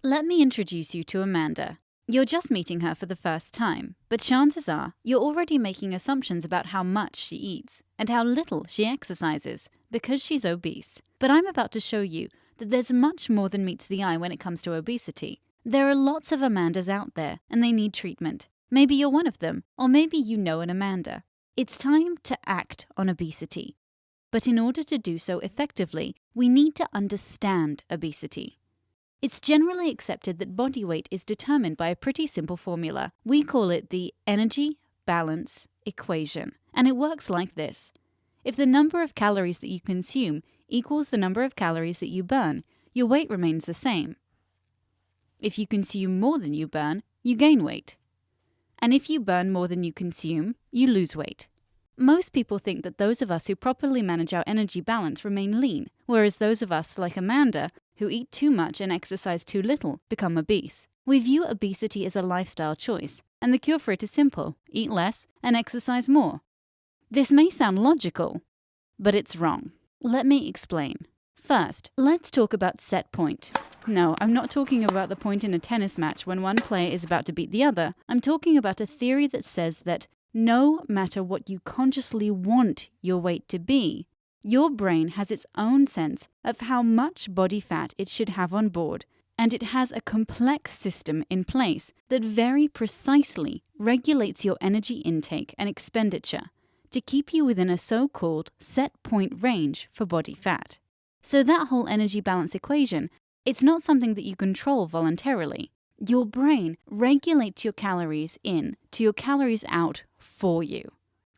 Let me introduce you to Amanda. You're just meeting her for the first time, but chances are you're already making assumptions about how much she eats and how little she exercises because she's obese. But I'm about to show you that there's much more than meets the eye when it comes to obesity. There are lots of Amandas out there and they need treatment. Maybe you're one of them, or maybe you know an Amanda. It's time to act on obesity. But in order to do so effectively, we need to understand obesity. It's generally accepted that body weight is determined by a pretty simple formula. We call it the energy balance equation, and it works like this. If the number of calories that you consume equals the number of calories that you burn, your weight remains the same. If you consume more than you burn, you gain weight. And if you burn more than you consume, you lose weight. Most people think that those of us who properly manage our energy balance remain lean, whereas those of us, like Amanda, who eat too much and exercise too little, become obese. We view obesity as a lifestyle choice, and the cure for it is simple: eat less and exercise more. This may sound logical, but it's wrong. Let me explain. First, let's talk about set point. No, I'm not talking about the point in a tennis match when one player is about to beat the other. I'm talking about a theory that says that no matter what you consciously want your weight to be, your brain has its own sense of how much body fat it should have on board, and it has a complex system in place that very precisely regulates your energy intake and expenditure to keep you within a so-called set point range for body fat. So that whole energy balance equation, it's not something that you control voluntarily. Your brain regulates your calories in to your calories out for you.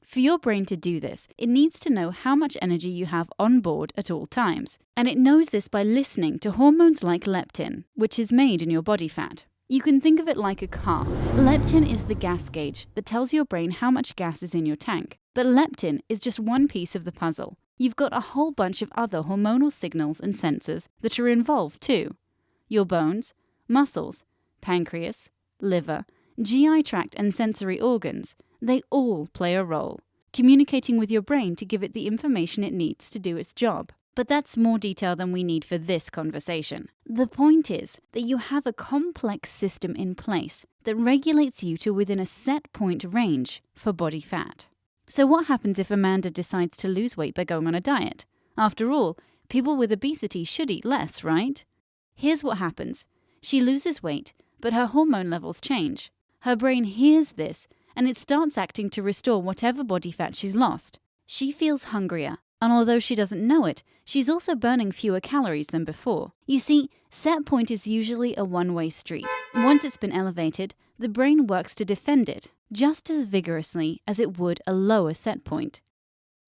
For your brain to do this, it needs to know how much energy you have on board at all times. And it knows this by listening to hormones like leptin, which is made in your body fat. You can think of it like a car. Leptin is the gas gauge that tells your brain how much gas is in your tank. But leptin is just one piece of the puzzle. You've got a whole bunch of other hormonal signals and sensors that are involved too. Your bones, muscles, pancreas, liver, GI tract and sensory organs, they all play a role, communicating with your brain to give it the information it needs to do its job. But that's more detail than we need for this conversation. The point is that you have a complex system in place that regulates you to within a set point range for body fat. So what happens if Amanda decides to lose weight by going on a diet? After all, people with obesity should eat less, right? Here's what happens. She loses weight, but her hormone levels change. Her brain hears this, and it starts acting to restore whatever body fat she's lost. She feels hungrier, and although she doesn't know it, she's also burning fewer calories than before. You see, set point is usually a one-way street. Once it's been elevated, the brain works to defend it just as vigorously as it would a lower set point.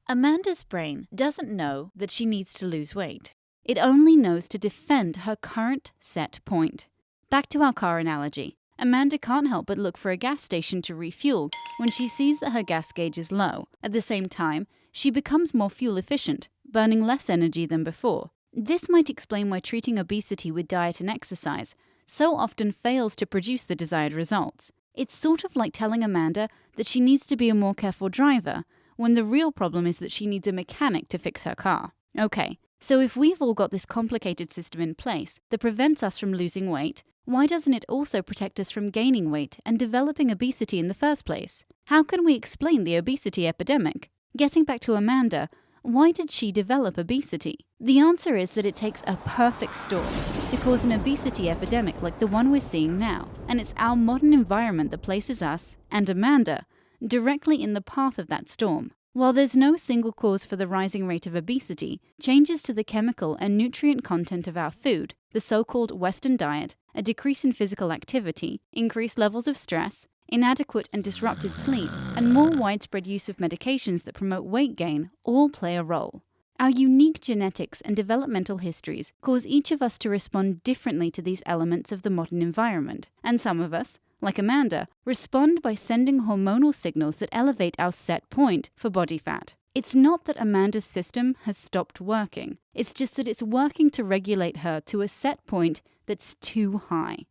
Amanda's brain doesn't know that she needs to lose weight. It only knows to defend her current set point. Back to our car analogy. Amanda can't help but look for a gas station to refuel when she sees that her gas gauge is low. At the same time, she becomes more fuel efficient, burning less energy than before. This might explain why treating obesity with diet and exercise so often fails to produce the desired results. It's sort of like telling Amanda that she needs to be a more careful driver, when the real problem is that she needs a mechanic to fix her car. Okay, so if we've all got this complicated system in place that prevents us from losing weight, why doesn't it also protect us from gaining weight and developing obesity in the first place? How can we explain the obesity epidemic? Getting back to Amanda, why did she develop obesity? The answer is that it takes a perfect storm to cause an obesity epidemic like the one we're seeing now. And it's our modern environment that places us, and Amanda, directly in the path of that storm. While there's no single cause for the rising rate of obesity, changes to the chemical and nutrient content of our food, the so-called Western diet, a decrease in physical activity, increased levels of stress, inadequate and disrupted sleep, and more widespread use of medications that promote weight gain all play a role. Our unique genetics and developmental histories cause each of us to respond differently to these elements of the modern environment, and some of us, like Amanda, respond by sending hormonal signals that elevate our set point for body fat. It's not that Amanda's system has stopped working, it's just that it's working to regulate her to a set point that's too high.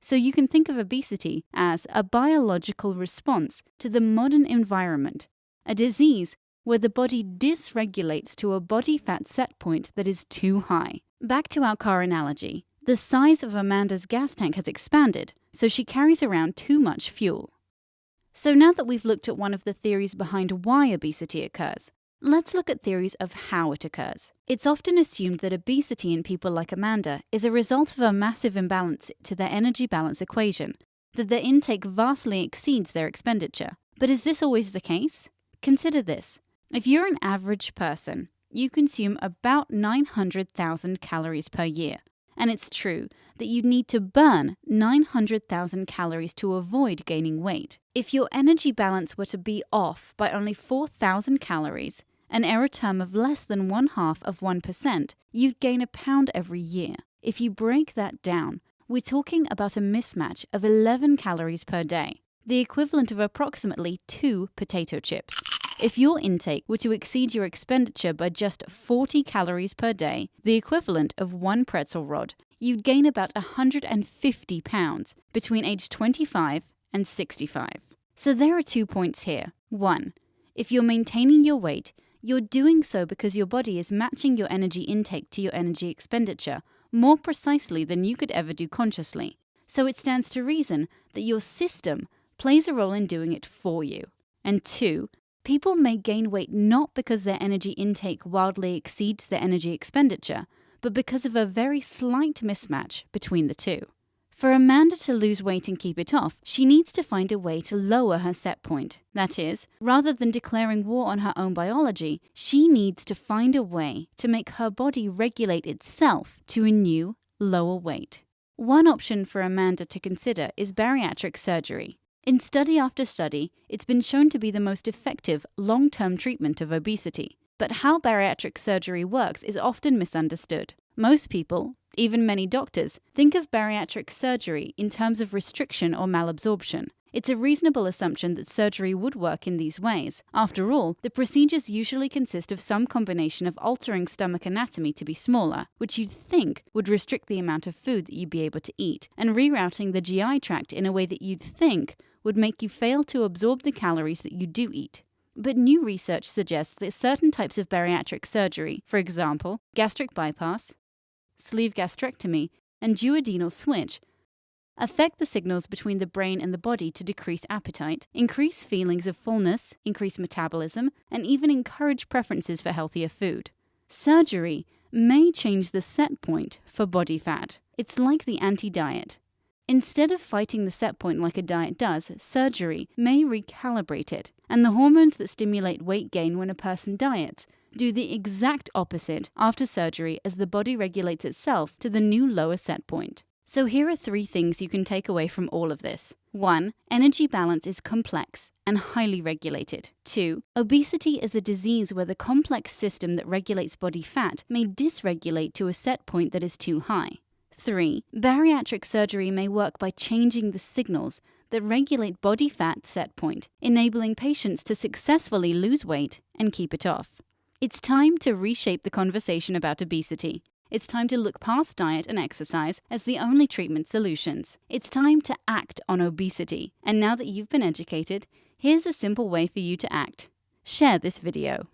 So you can think of obesity as a biological response to the modern environment, a disease where the body dysregulates to a body fat set point that is too high. Back to our car analogy. The size of Amanda's gas tank has expanded, so she carries around too much fuel. So now that we've looked at one of the theories behind why obesity occurs, let's look at theories of how it occurs. It's often assumed that obesity in people like Amanda is a result of a massive imbalance to their energy balance equation, that their intake vastly exceeds their expenditure. But is this always the case? Consider this. If you're an average person, you consume about 900,000 calories per year. And it's true that you need to burn 900,000 calories to avoid gaining weight. If your energy balance were to be off by only 4,000 calories, an error term of less than 0.5%, you'd gain a pound every year. If you break that down, we're talking about a mismatch of 11 calories per day, the equivalent of approximately 2 potato chips. If your intake were to exceed your expenditure by just 40 calories per day, the equivalent of 1 pretzel rod, you'd gain about 150 pounds between age 25 and 65. So there are 2 points here. 1. If you're maintaining your weight, you're doing so because your body is matching your energy intake to your energy expenditure more precisely than you could ever do consciously. So it stands to reason that your system plays a role in doing it for you. And 2, people may gain weight not because their energy intake wildly exceeds their energy expenditure, but because of a very slight mismatch between the two. For Amanda to lose weight and keep it off, she needs to find a way to lower her set point. That is, rather than declaring war on her own biology, she needs to find a way to make her body regulate itself to a new, lower weight. One option for Amanda to consider is bariatric surgery. In study after study, it's been shown to be the most effective long-term treatment of obesity. But how bariatric surgery works is often misunderstood. Most people, even many doctors, think of bariatric surgery in terms of restriction or malabsorption. It's a reasonable assumption that surgery would work in these ways. After all, the procedures usually consist of some combination of altering stomach anatomy to be smaller, which you'd think would restrict the amount of food that you'd be able to eat, and rerouting the GI tract in a way that you'd think would make you fail to absorb the calories that you do eat. But new research suggests that certain types of bariatric surgery, for example, gastric bypass, sleeve gastrectomy, and duodenal switch, affect the signals between the brain and the body to decrease appetite, increase feelings of fullness, increase metabolism, and even encourage preferences for healthier food. Surgery may change the set point for body fat. It's like the anti-diet. Instead of fighting the set point like a diet does, surgery may recalibrate it, and the hormones that stimulate weight gain when a person diets do the exact opposite after surgery as the body regulates itself to the new lower set point. So here are 3 things you can take away from all of this. 1. Energy balance is complex and highly regulated. 2. Obesity is a disease where the complex system that regulates body fat may dysregulate to a set point that is too high. 3. Bariatric surgery may work by changing the signals that regulate body fat set point, enabling patients to successfully lose weight and keep it off. It's time to reshape the conversation about obesity. It's time to look past diet and exercise as the only treatment solutions. It's time to act on obesity. And now that you've been educated, here's a simple way for you to act. Share this video.